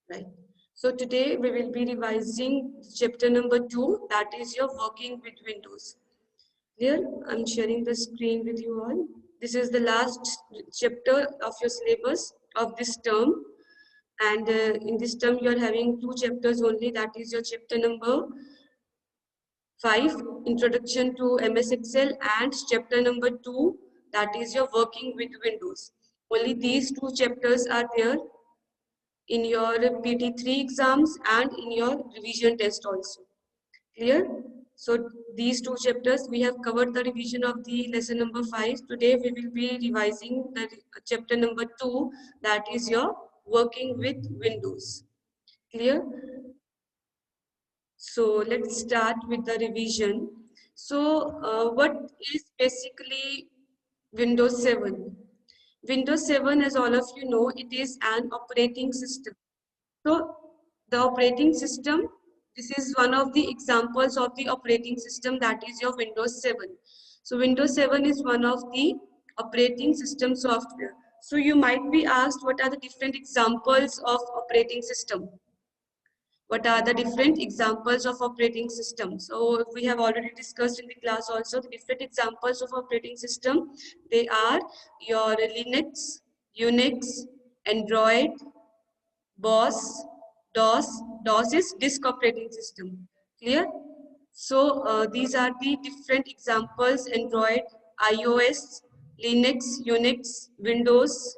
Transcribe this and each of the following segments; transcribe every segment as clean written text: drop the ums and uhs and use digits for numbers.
right? So today we will be revising chapter number 2, that is your working with Windows. Here I'm sharing the screen with you all. This is the last chapter of your syllabus of this term, and in this term you are having 2 chapters only, that is your chapter number 5, Introduction to MS Excel, and chapter number 2, that is your working with Windows. Only these 2 chapters are there in your PT3 exams and in your revision test also. Clear? So these 2 chapters, we have covered the revision of the lesson number 5. Today we will be revising the chapter number 2, that is your working with Windows. Clear? So let's start with the revision. So what is basically Windows 7? Windows 7, as all of you know, it is an operating system. So the operating system, this is one of the examples of the operating system, that is your Windows 7. So Windows 7 is one of the operating system software. So you might be asked, what are the different examples of operating system? What are the different examples of operating system? So we have already discussed in the class also the different examples of operating system. They are your Linux, Unix, Android, BOS, DOS. DOS is disk operating system. Clear? So these are the different examples: Android, iOS, Linux, Unix, Windows,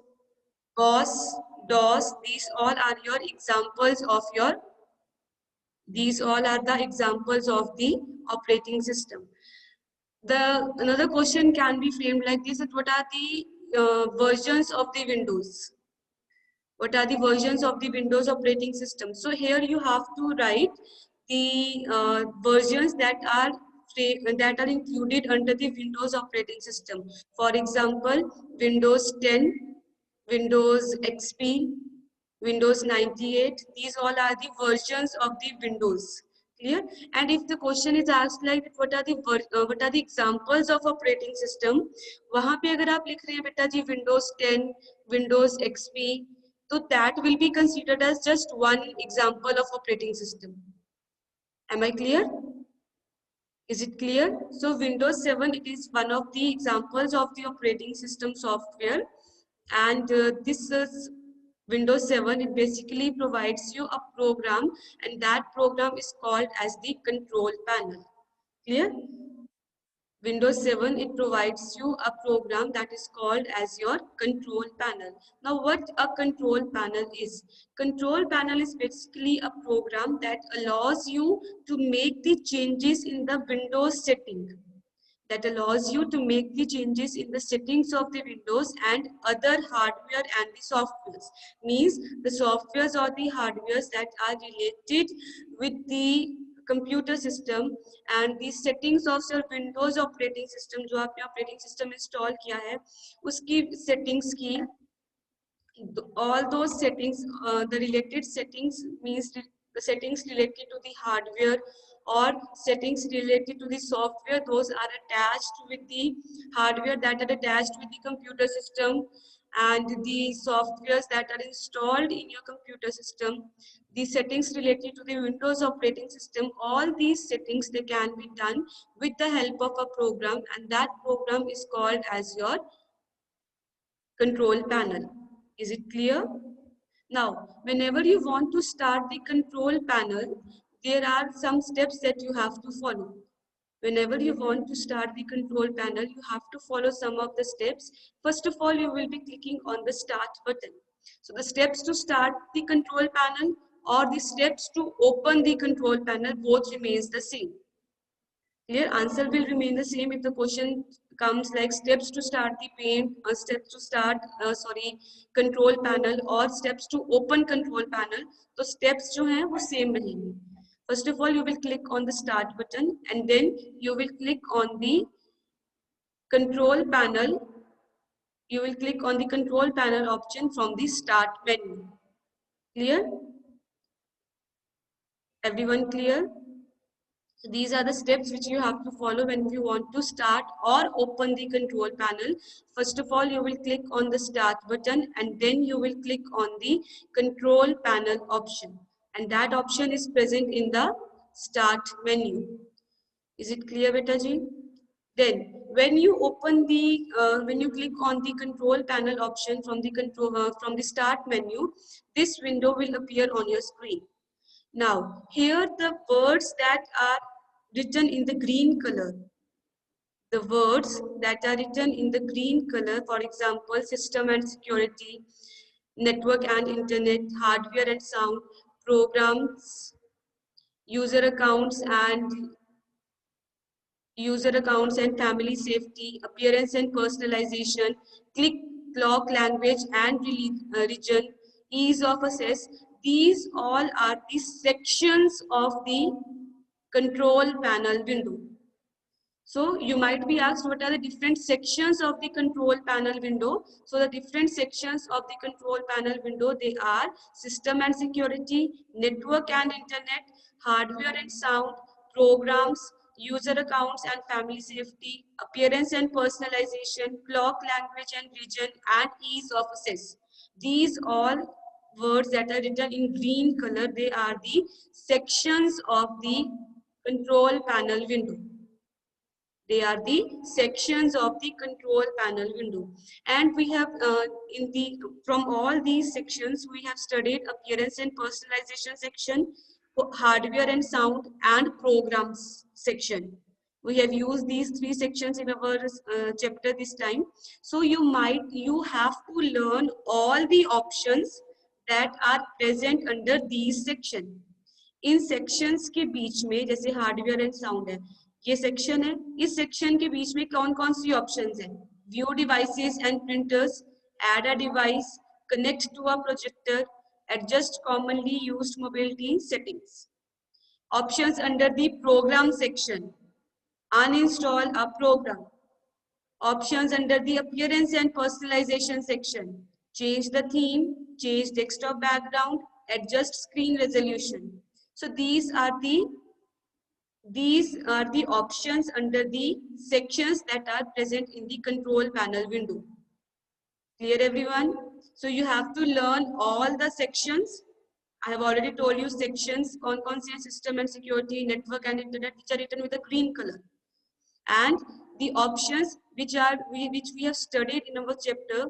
BOS, DOS. These all are your examples of your. These all are the examples of the operating system. Another question can be framed like this: that what are the versions of the Windows? What are the versions of the Windows operating system? So here you have to write the versions that are included under the Windows operating system. For example, Windows 10, Windows XP, Windows 98. These all are the versions of the Windows. Clear? And if the question is asked like what are the examples of operating system, वहाँ पे अगर आप लिख रहे हैं बेटा जी Windows 10, Windows XP, so that will be considered as just one example of operating system. Am I clear? Is it clear? So Windows 7, it is one of the examples of the operating system software, and this is Windows 7. It basically provides you a program, and that program is called as the control panel. Clear? Windows 7, it provides you a program that is called as your control panel. Now what a control panel is? Control panel is basically a program that allows you to make the changes in the Windows setting. That allows you to make the changes in the settings of the Windows and other hardware and the softwares. Means the softwares or the hardwares that are related with the computer system and the settings of your Windows operating system, जो आपने operating system install किया है, उसकी settings की, all those settings, the related settings means the settings related to the hardware or settings related to the software, those are attached with the hardware that are attached with the computer system, and the softwares that are installed in your computer system, the settings related to the Windows operating system, all these settings, they can be done with the help of a program, and that program is called as your control panel. Is it clear? Now, whenever you want to start the control panel, there are some steps that you have to follow. Whenever you want to start the control panel, you have to follow some of the steps. First of all, you will be clicking on the start button. So the steps to start the control panel or the steps to open the control panel, both remains the same. Clear? Answer will remain the same if the question comes like steps to start the paint, or steps to start, control panel, or steps to open control panel. So steps जो हैं वो same रहेंगे. First of all, you will click on the start button, and then you will click on the control panel. You will click on the control panel option from the start menu. Clear? Everyone clear? So these are the steps which you have to follow when you want to start or open the control panel. First of all, you will click on the start button and then you will click on the control panel option. And that option is present in the start menu. Is it clear, beta ji? Then, when you open the, when you click on the control panel option from the from the start menu, this window will appear on your screen. Now, here the words that are written in the green color, the words that are written in the green color, for example, system and security, network and internet, hardware and sound, programs, user accounts and family safety, appearance and personalization, click, clock, language and region, ease of access. These all are the sections of the control panel window. So you might be asked what are the different sections of the control panel window. So the different sections of the control panel window, they are system and security, network and internet, hardware and sound, programs, user accounts and family safety, appearance and personalization, clock, language and region, and ease of access. These all words that are written in green color, they are the sections of the control panel window. They are the sections of the control panel window. And we have from all these sections, we have studied appearance and personalization section, hardware and sound, and programs section. We have used these three sections in our chapter this time. So you have to learn all the options that are present under these section. In sections के बीच में जैसे hardware and sound है, ये section है, इस section के बीच में कौन कौन सी ऑप्शंस हैं? View devices and printers, add a device, connect to a projector, adjust commonly used mobility settings. Options under the program section, uninstall a program. Options under the appearance and personalization section, change the theme, change desktop background, adjust screen resolution. So these are the options under the sections that are present in the control panel window. Clear everyone? So you have to learn all the sections. I have already told you sections, system and security, network and internet, which are written with a green color. And the options which we have studied in our chapter,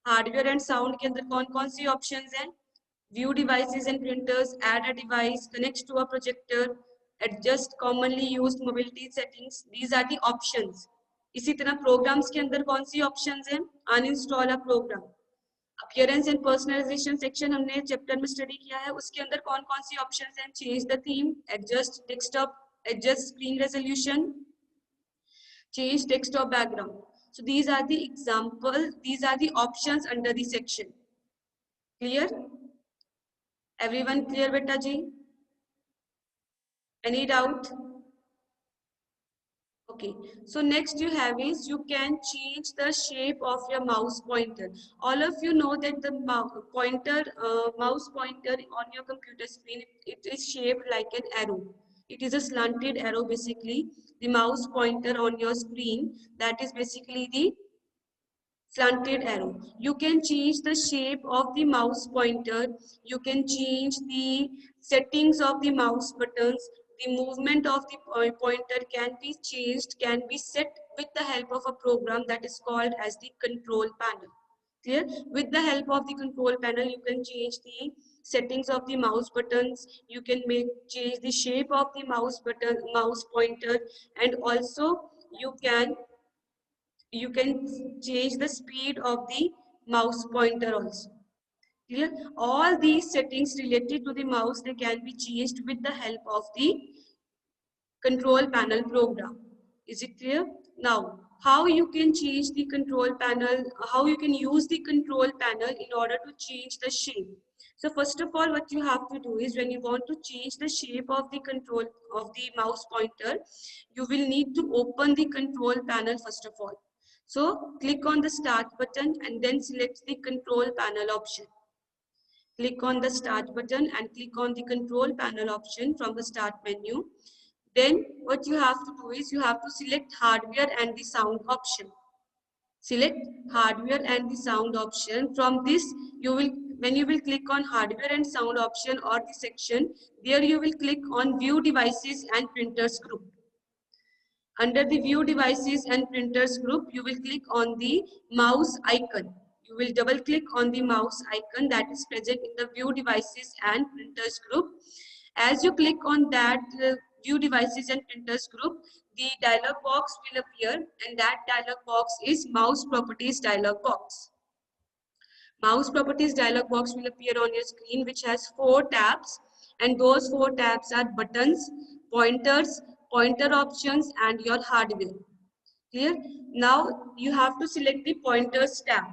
hardware and sound के अंदर कौन सी options हैं? View devices and printers, add a device, connect to a projector, adjust commonly used mobility settings. These are the options. इसी तरह programs के अंदर कौन सी options हैं? Uninstall a program. Appearance and personalization section हमने chapter में study किया है, उसके अंदर कौन सी options हैं? Change the theme, adjust desktop, adjust screen resolution, change desktop background. So these are the examples, these are the options under the section. Clear? Everyone clear, beta ji? Any doubt? Okay, so next you have is you can change the shape of your mouse pointer. All of you know that the mouse pointer on your computer screen, it is shaped like an arrow. It is a slanted arrow basically. The mouse pointer on your screen, that is basically the slanted arrow. You can change the shape of the mouse pointer. You can change the settings of the mouse buttons. The movement of the pointer can be changed, can be set with the help of a program that is called as the control panel. Clear? With the help of the control panel, you can change the settings of the mouse buttons. You can change the shape of the mouse pointer, and also you can change the speed of the mouse pointer also. Clear? All these settings related to the mouse, they can be changed with the help of the control panel program. Is it clear? Now, how you can change the control panel, how you can use the control panel in order to change the shape. So first of all, what you have to do is when you want to change the shape of the control of the mouse pointer, you will need to open the control panel first of all. So click on the start button and then select the control panel option. Click on the start button and click on the control panel option from the start menu. Then what you have to do is you have to select hardware and the sound option. Select hardware and the sound option. From this, when you will click on hardware and sound option or the section, there you will click on view devices and printers group. Under the view devices and printers group, you will click on the mouse icon. You will double click on the mouse icon that is present in the view devices and printers group. As you click on that view devices and printers group, the dialog box will appear, and that dialog box is mouse properties dialog box. Mouse properties dialog box will appear on your screen, which has 4 tabs, and those 4 tabs are buttons, pointers, pointer options, and your hardware. Clear? Now you have to select the pointers tab.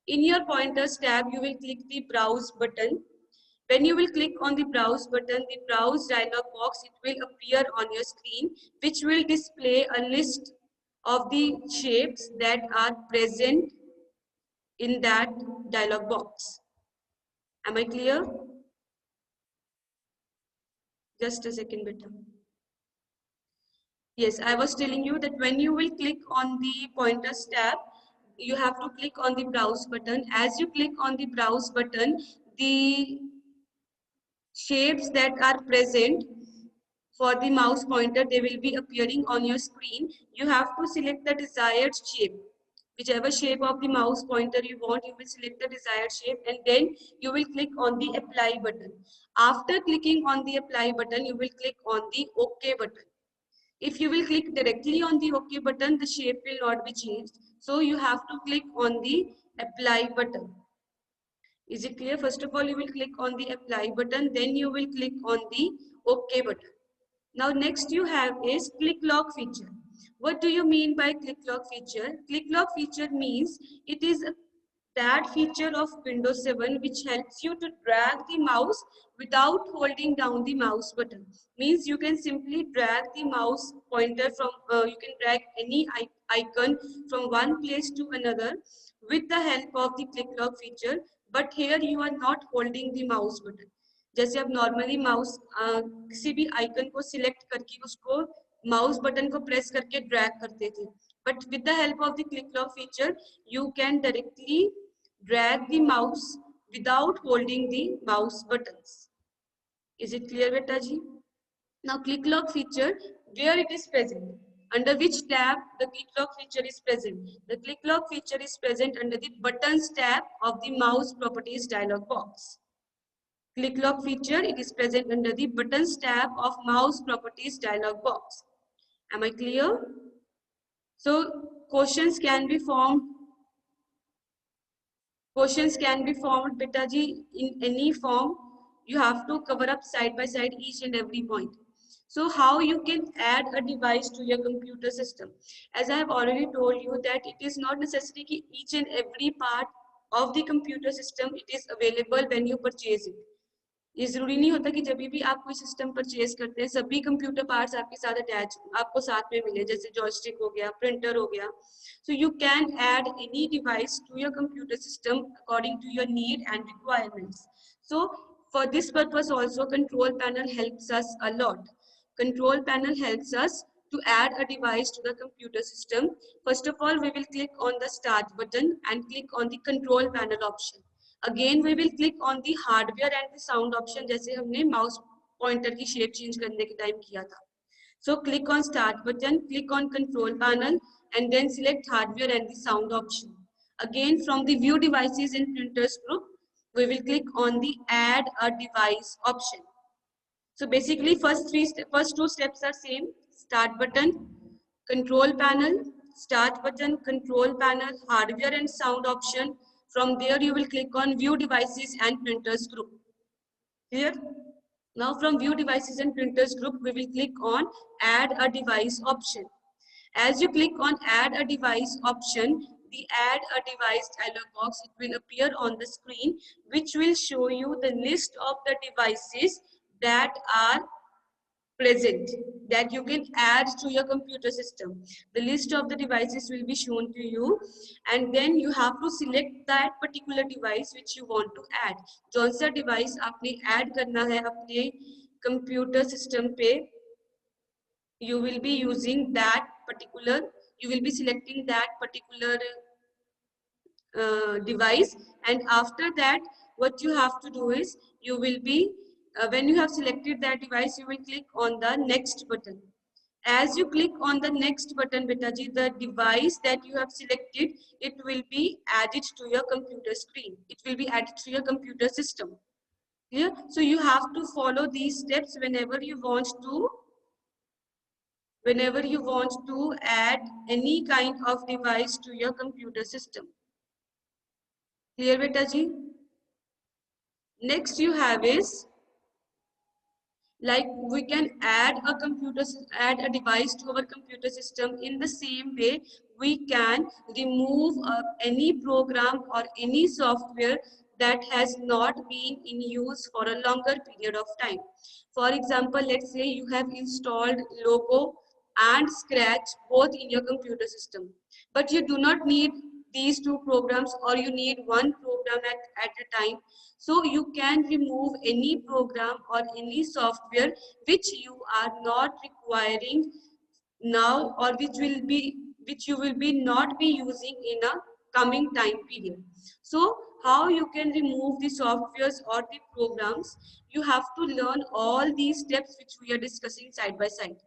In your pointers tab, you will click the browse button. When you will click on the browse button, the browse dialog box, it will appear on your screen, which will display a list of the shapes that are present in that dialog box. Am I clear? Just a second, beta. Yes, I was telling you that when you will click on the pointers tab, you have to click on the browse button. As you click on the browse button, the shapes that are present for the mouse pointer, they will be appearing on your screen. You have to select the desired shape. Whichever shape of the mouse pointer you want, you will select the desired shape, and then you will click on the apply button. After clicking on the apply button, you will click on the OK button. If you will click directly on the OK button, the shape will not be changed. So you have to click on the apply button. Is it clear? First of all, you will click on the apply button, then you will click on the OK button. Now next you have is click lock feature. What do you mean by click lock feature? Click lock feature means it is that feature of Windows 7 which helps you to drag the mouse without holding down the mouse button. Means you can simply drag the mouse pointer from, you can drag any icon from one place to another with the help of the click lock feature, but here you are not holding the mouse button. जैसे आप normally mouse किसी भी icon को select करके उसको mouse button को press करके drag करते थे, but with the help of the click lock feature you can directly drag the mouse without holding the mouse buttons. Is it clear, beta ji? Now click lock feature, where it is present, under which tab the click lock feature is present? The click lock feature is present under the buttons tab of the mouse properties dialog box. Click lock feature, it is present under the buttons tab of mouse properties dialog box. Am I clear? So questions can be formed. Questions can be formed, beta ji, in any form. You have to cover up side by side each and every point. So how you can add a device to your computer system? As I have already told you that it is not necessary that each and every part of the computer system it is available when you purchase it. ये जरूरी नहीं होता कि जब भी आप कोई system purchase करते हैं सभी कंप्यूटर पार्ट्स आपके साथ अटैच आपको साथ में मिले, जैसे जॉयस्टिक हो गया, प्रिंटर हो गया. So you can add any device to your computer system according to your need and requirements. So for this purpose also control panel helps us a lot. Control panel helps us to add a device to the computer system. First of all, we will click on the start button and click on the control panel option. Again we will click on the hardware and the sound option जैसे हमने mouse pointer की shape change करने के time किया था. So click on start button, click on control panel and then select hardware and the sound option. Again from the view devices and printers group, we will click on the add a device option. So basically first two steps are same: start button, control panel, start button, control panel, hardware and sound option. From there you will click on view devices and printers group. Clear? Now from view devices and printers group, we will click on add a device option. As you click on add a device option, the add a device dialog box, it will appear on the screen, which will show you the list of the devices that are present that you can add to your computer system. The list of the devices will be shown to you, and then you have to select that particular device which you want to add. कौन सा device आपने add करना है अपने computer system पे, you will be using that particular, you will be selecting that particular device, and after that what you have to do is you will be when you have selected that device, you will click on the next button. As you click on the next button, betaji, the device that you have selected, it will be added to your computer screen, it will be added to your computer system. Yeah, so you have to follow these steps whenever you want to add any kind of device to your computer system. Clear, betaji? Next you have is, like, we can add a device to our computer system. In the same way, we can remove any program or any software that has not been in use for a longer period of time. For example, let's say you have installed Logo and Scratch both in your computer system, but you do not need these two programs, or you need one program at a time. So you can remove any program or any software which you are not requiring now, or which you will be not be using in a coming time period. So how you can remove the softwares or the programs, you have to learn all these steps which we are discussing side by side.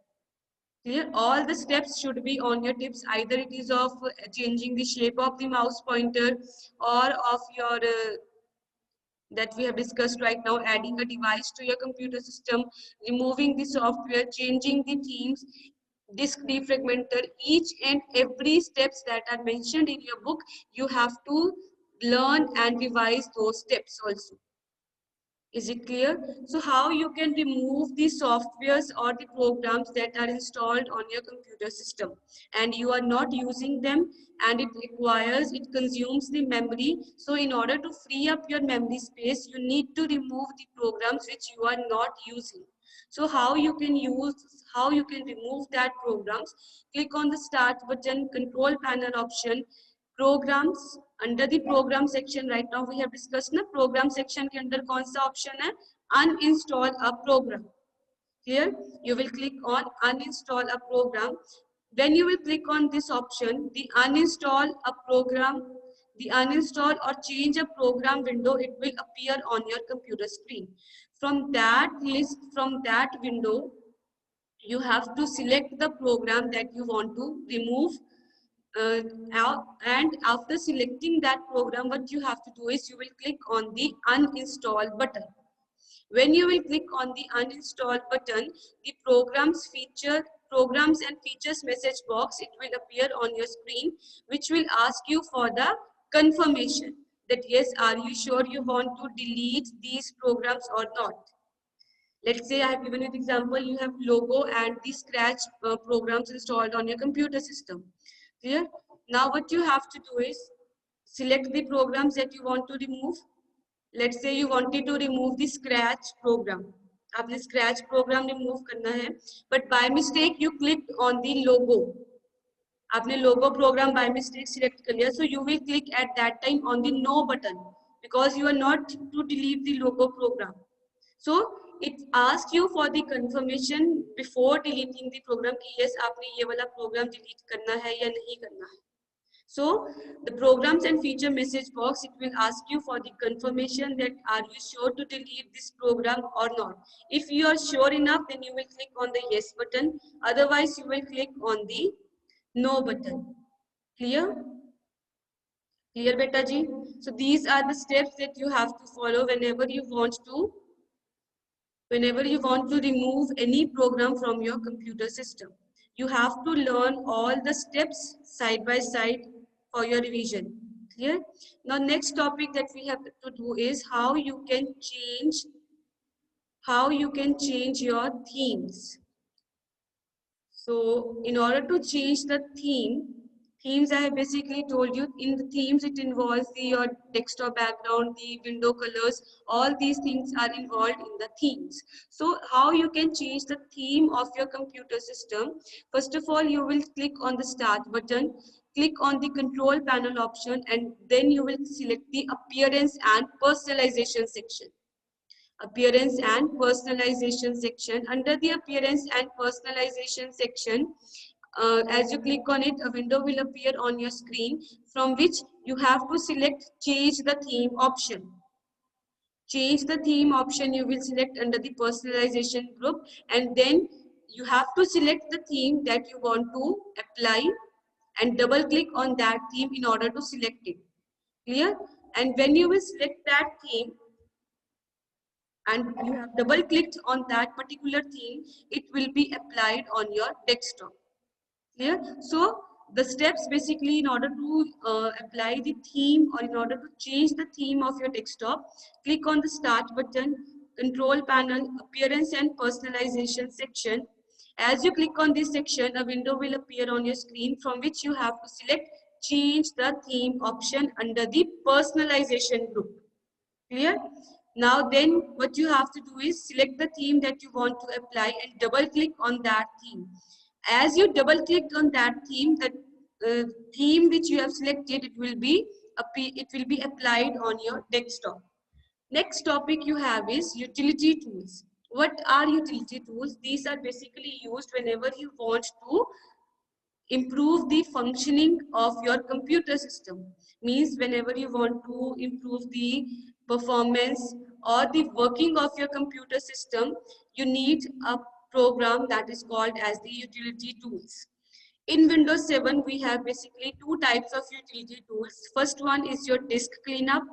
Clear? All the steps should be on your tips. Either it is of changing the shape of the mouse pointer, or of your that we have discussed right now, adding a device to your computer system, removing the software, changing the themes, disk defragmenter. Each and every steps that are mentioned in your book, you have to learn and revise those steps also. Is it clear? So how you can remove the softwares or the programs that are installed on your computer system and you are not using them, and it consumes the memory. So in order to free up your memory space, you need to remove the programs which you are not using. So how you can remove that programs? Click on the start button, control panel option, programs. Under the program section, right now we have discussed na program section के अंदर कौन सा option है, uninstall a program. Here you will click on uninstall a program. When you will click on this option, the uninstall or change a program window, it will appear on your computer screen. From that list, from that window, you have to select the program that you want to remove. And after selecting that program, what you have to do is you will click on the uninstall button. When you will click on the uninstall button, the programs and features message box, it will appear on your screen, which will ask you for the confirmation that yes, are you sure you want to delete these programs or not. Let's say I have given you the example, you have Logo and the Scratch programs installed on your computer system. Clear? Now what you have to do is select the programs that you want to remove. Let's say you wanted to remove the Scratch program. आपने Scratch program remove करना है, but by mistake you clicked on the Logo. आपने Logo program by mistake select कर लिया, so you will click at that time on the No button because you are not to delete the Logo program. So it asks you for the confirmation before deleting the program कि yes आपने ये वाला program delete करना है या नहीं करना है. So the programs and feature message box, it will ask you for the confirmation that are you sure to delete this program or not. If you are sure enough, then you will click on the yes button. Otherwise, you will click on the no button. Clear? Clear, beta ji? So these are the steps that you have to follow whenever you want to remove any program from your computer system. You have to learn all the steps side by side for your revision. Clear? Now next topic that we have to do is how you can change your themes. So in order to change the themes I have basically told you, in the themes it involves your desktop background, the window colors, all these things are involved in the themes. So how you can change the theme of your computer system? First of all, you will click on the start button, click on the control panel option, and then you will select the appearance and personalization section. appearance and personalization section. Under the appearance and personalization section, as you click on it, a window will appear on your screen from which you have to select change the theme option. Change the theme option you will select under the personalization group, and then you have to select the theme that you want to apply and double click on that theme in order to select it. Clear? And when you will select that theme and you have double clicked on that particular theme, it will be applied on your desktop. Clear? So the steps basically in order to apply the theme or in order to change the theme of your desktop, click on the start button, control panel, appearance and personalization section. As you click on this section, a window will appear on your screen from which you have to select change the theme option under the personalization group. Clear? Now then what you have to do is select the theme that you want to apply and double click on that theme. As you double click on that theme, the theme which you have selected, it will be applied on your desktop. Next topic you have is utility tools. What are utility tools? These are basically used whenever you want to improve the functioning of your computer system. Means whenever you want to improve the performance or the working of your computer system, you need a program that is called as the utility tools. In Windows 7, we have basically two types of utility tools. First one is your disk cleanup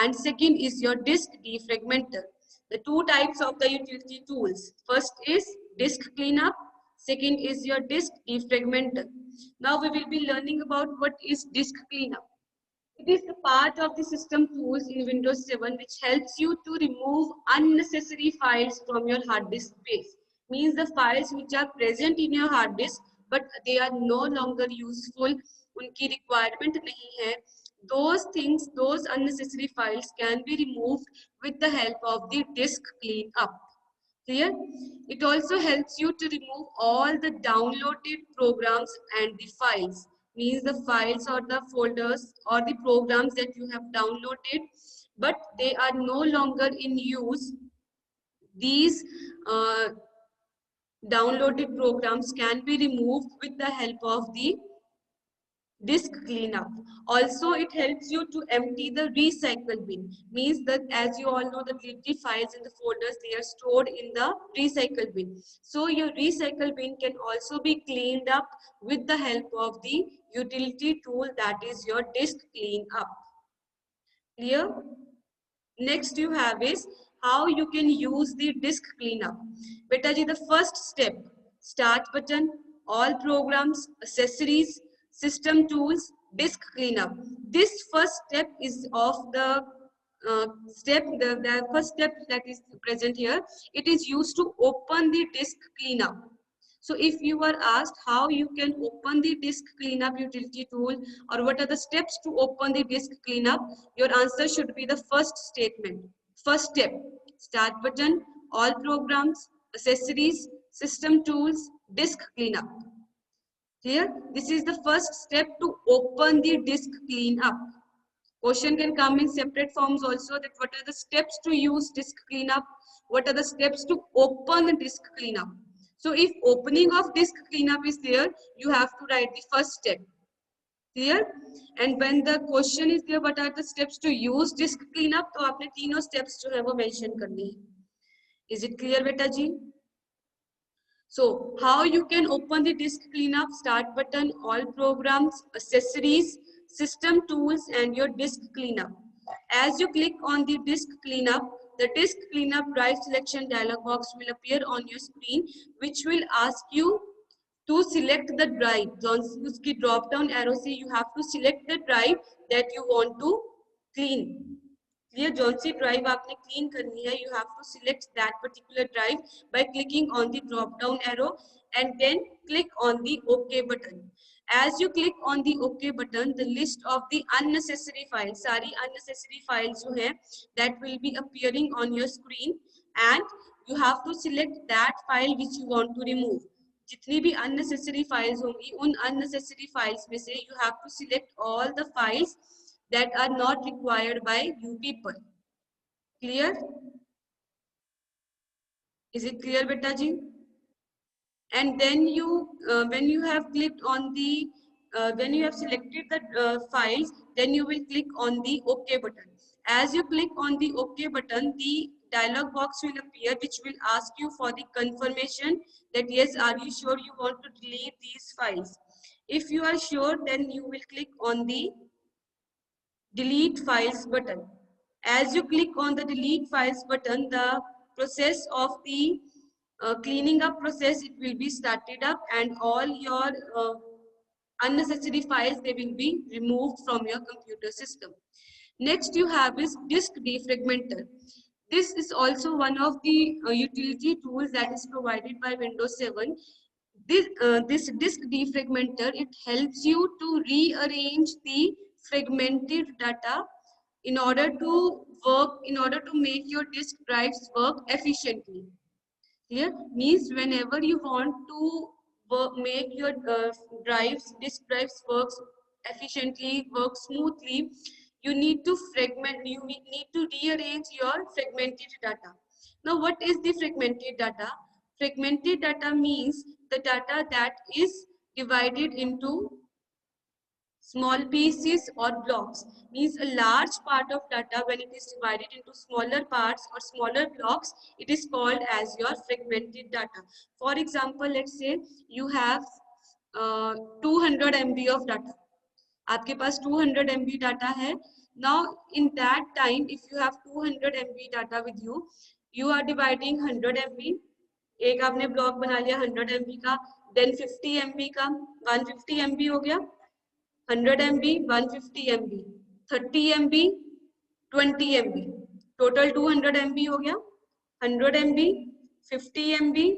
and second is your disk defragmenter. The two types of the utility tools. First is disk cleanup, second is your disk defragmenter. Now we will be learning about what is disk cleanup. It is the part of the system tools in Windows 7 which helps you to remove unnecessary files from your hard disk space. Means the files which are present in your hard disk but they are no longer useful, उनकी requirement नहीं है. Those things, those unnecessary files can be removed with the help of the disk cleanup. Clear? It also helps you to remove all the downloaded programs and the files. Means the files or the folders or the programs that you have downloaded but they are no longer in use. These downloaded programs can be removed with the help of the disk cleanup. Also, it helps you to empty the recycle bin. Means that as you all know, the DT files in the folders, they are stored in the recycle bin. So your recycle bin can also be cleaned up with the help of the utility tool that is your disk cleanup. Clear? Next you have is how you can use the disk cleanup. Beta ji, the first step, start button, all programs, accessories, system tools, disk cleanup. This first step is of the the first step that is present here. It is used to open the disk cleanup. So if you are asked how you can open the disk cleanup utility tool or what are the steps to open the disk cleanup, your answer should be the first statement. First step, start button, all programs, accessories, system tools, disk cleanup. Clear? This is the first step to open the disk cleanup. Question can come in separate forms also, that what are the steps to use disk cleanup, what are the steps to open the disk cleanup. So if opening of disk cleanup is there, you have to write the first step. Clear? And when the question is there, what are the steps to use disk cleanup, तो आपने तीनों steps जो है वो mention करनी है. Is it clear, beta ji? So how you can open the disk cleanup? Start button, all programs, accessories, system tools and your disk cleanup. As you click on the disk cleanup, the disk cleanup drive selection dialog box will appear on your screen, which will ask you to select the drive. उसकी drop down arrow से you have to select the drive that you want to clean. Clear? जौन सी drive आपने clean करनी है, you have to select that particular drive by clicking on the drop down arrow and then click on the OK button. As you click on the OK button, the list of the unnecessary files, सारी unnecessary files जो है, that will be appearing on your screen and you have to select that file which you want to remove. जितनी भी unnecessary files होंगी, उन unnecessary files में से you have to select all the files that are not required by you people. Clear? Is it clear, beta ji? And then when you have clicked on the when you have selected the files, then you will click on the OK button. As you click on the OK button, the dialog box will appear, which will ask you for the confirmation that yes, are you sure you want to delete these files? If you are sure, then you will click on the delete files button. As you click on the delete files button, the process of the cleaning up process, it will be started up, and all your unnecessary files, they will be removed from your computer system. Next you have is disk defragmenter. This is also one of the utility tools that is provided by Windows 7. This disk defragmenter, it helps you to rearrange the fragmented data in order to make your disk drives work efficiently. Clear? Means whenever you want to make your disk drives work efficiently, work smoothly, you need to need to rearrange your fragmented data. Now, what is the fragmented data? Fragmented data means the data that is divided into small pieces or blocks. Means a large part of data, when it is divided into smaller parts or smaller blocks, it is called as your fragmented data. For example, let's say you have 200 MB of data. आपके पास 200 MB data है. Now in that time, if you have 200 MB data with you, you are dividing 100 MB. एक आपने block बना लिया 100 MB का, then 50 MB का, 150 MB हो गया, 100 MB, 150 MB, 30 MB, 20 MB, total 200 MB हो गया. 100 MB, 50 MB,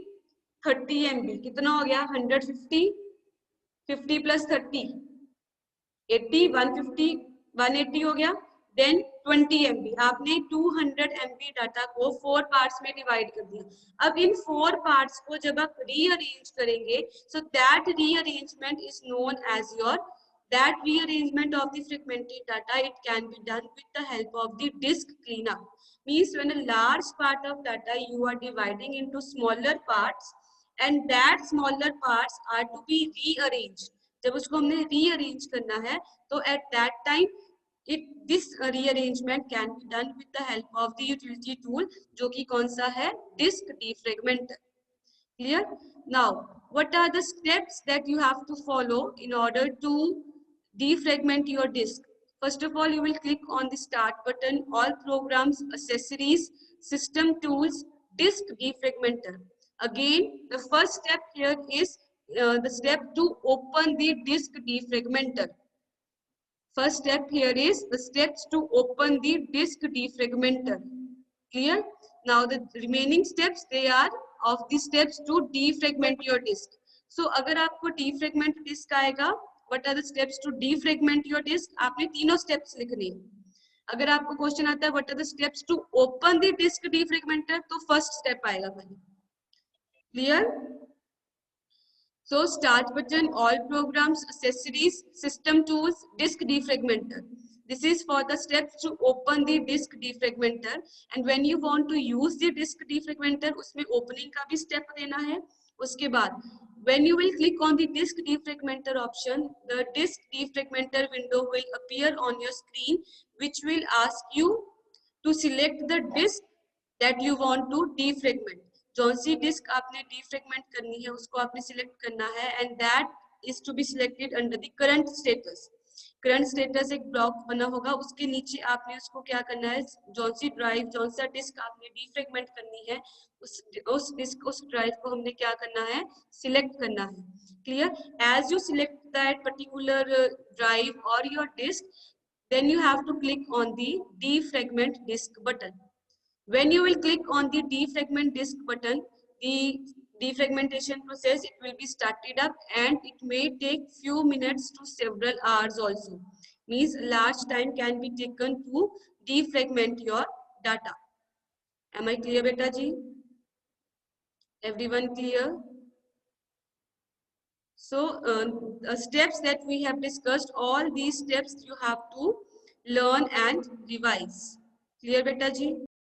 30 MB, कितना हो गया? 150, 50 plus 30, 80, 150, 180 हो गया. देन 20 MB, आपने 200 MB डाटा को 4 पार्ट्स में डिवाइड कर दिया. अब इन 4 पार्ट्स को जब आप रीअरेंज करेंगे, so that rearrangement is known as your that rearrangement of the fragmented data, it can be done with the help of the disk cleanup. Means when a large part of data you are dividing into smaller parts, and that smaller parts are to be rearranged. जब उसको हमने rearrange करना है, तो at that time this rearrangement can be done with the help of the utility tool, जो कि कौन सा है? Disk defragmenter. Clear? Now, what are the steps that you have to follow in order to defragment your disk? First of all, you will click on the start button, all programs, accessories, system tools, disk defragmenter. Again, the first step here is the step to open the disk defragmenter. First step here is the steps to open the disk defragmenter. Clear? Now the remaining steps, they are of the steps to defragment your disk. So अगर आपको defragment disk आएगा, what are the steps to defragment your disk? आपने तीनों steps लिखने. अगर आपको question आता है what are the steps to open the disk defragmenter, तो first step आएगा पहले. Clear? So start button, all programs, accessories, system tools, disk defragmenter. This is for the steps to open the disk defragmenter. And when you want to use the disk defragmenter, उसमें opening का भी step देना है. उसके बाद, when you will click on the disk defragmenter option, the disk defragmenter window will appear on your screen, which will ask you to select the disk that you want to defragment. जौन सी disc आपने defragment करनी है उसको आपने select करना है, and that is to be selected under the current status. Current status एक block बना होगा, उसके नीचे आपने उसको क्या करना है, जौन सी ड्राइव, जौन सा डिस्क आपने डिफ्रेगमेंट करनी है, उस डिस्क, उस ड्राइव को हमने क्या करना है, सिलेक्ट करना है. Clear? As you select that particular drive और your disk, then you have to click on the defragment disk button. When you will click on the defragment disk button, the defragmentation process, it will be started up, and it may take few minutes to several hours also. Means large time can be taken to defragment your data. Am I clear, beta ji? Everyone clear? So steps that we have discussed, all these steps you have to learn and revise. Clear, beta ji?